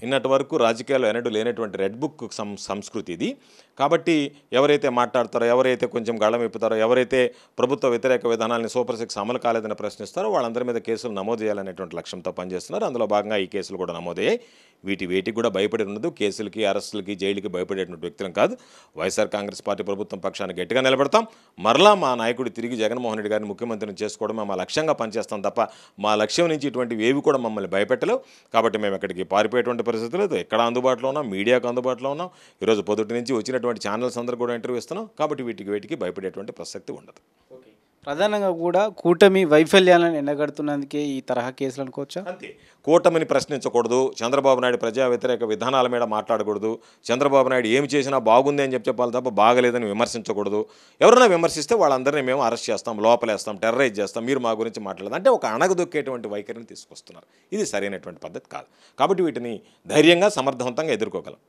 ఇన్నటి వరకు రాజకీయాల్లో ఎన్నడూ లేనటువంటి రెడ్ బుక్ సంస్కృతి ఇది. కాబట్టి ఎవరైతే మాట్లాడతారో, ఎవరైతే కొంచెం గళం విప్పుతారో, ఎవరైతే ప్రభుత్వ వ్యతిరేక విధానాలని సూపర్ 6 అమలు కాలేదని ప్రశ్నిస్తారో వాళ్ళందరి మీద కేసులు నమోదు చేయాలనేటువంటి లక్ష్యంతో పనిచేస్తున్నారు. అందులో భాగంగా ఈ కేసులు కూడా నమోదయ్యాయి. వేటికి కూడా భయపడి ఉండదు. కేసులకి, అరెస్టులకి, జైలుకి భయపడేటువంటి వ్యక్తులం కాదు. వైఎస్ఆర్ కాంగ్రెస్ పార్టీ ప్రభుత్వం పక్షాన్ని గట్టిగా నిలబడతాం. మరలా మా నాయకుడు తిరిగి జగన్మోహన్ రెడ్డి గారిని ముఖ్యమంత్రిని చేసుకోవడమే మా లక్ష్యంగా పనిచేస్తాం తప్ప మా లక్ష్యం నుంచి ఇటువంటివి ఏవి కూడా మమ్మల్ని భయపెట్టలేవు. కాబట్టి మేము ఎక్కడికి పారిపోయేటువంటి పరిస్థితి లేదు. ఎక్కడ అందుబాటులో ఉన్నాం, మీడియాకు అందుబాటులో ఉన్నాం. ఈరోజు పొద్దుటి నుంచి వచ్చినటువంటి ఛానల్స్ అందరూ కూడా ఇంటర్వ్యూ ఇస్తున్నాం. కాబట్టి వీటికి భయపడేటువంటి ప్రసక్తి ఉండదు. ప్రధానంగా కూడా కూటమి వైఫల్యాలను ఎండగడుతున్నందుకే ఈ తరహా కేసులు అనుకోవచ్చా? అంతే. కూటమిని ప్రశ్నించకూడదు, చంద్రబాబు నాయుడు ప్రజా వ్యతిరేక విధానాల మీద మాట్లాడకూడదు, చంద్రబాబు నాయుడు ఏమి చేసినా బాగుంది అని చెప్పాలి తప్ప బాగలేదని విమర్శించకూడదు. ఎవరైనా విమర్శిస్తే వాళ్ళందరినీ మేము అరెస్ట్ చేస్తాం, లోపలేస్తాం, టెర్రరైజ్ చేస్తాం, మీరు మా గురించి మాట్లాడదు అంటే ఒక అణగదొక్కేటువంటి వైఖరిని తీసుకొస్తున్నారు. ఇది సరైనటువంటి పద్ధతి కాదు. కాబట్టి వీటిని ధైర్యంగా సమర్థవంతంగా ఎదుర్కోగలం.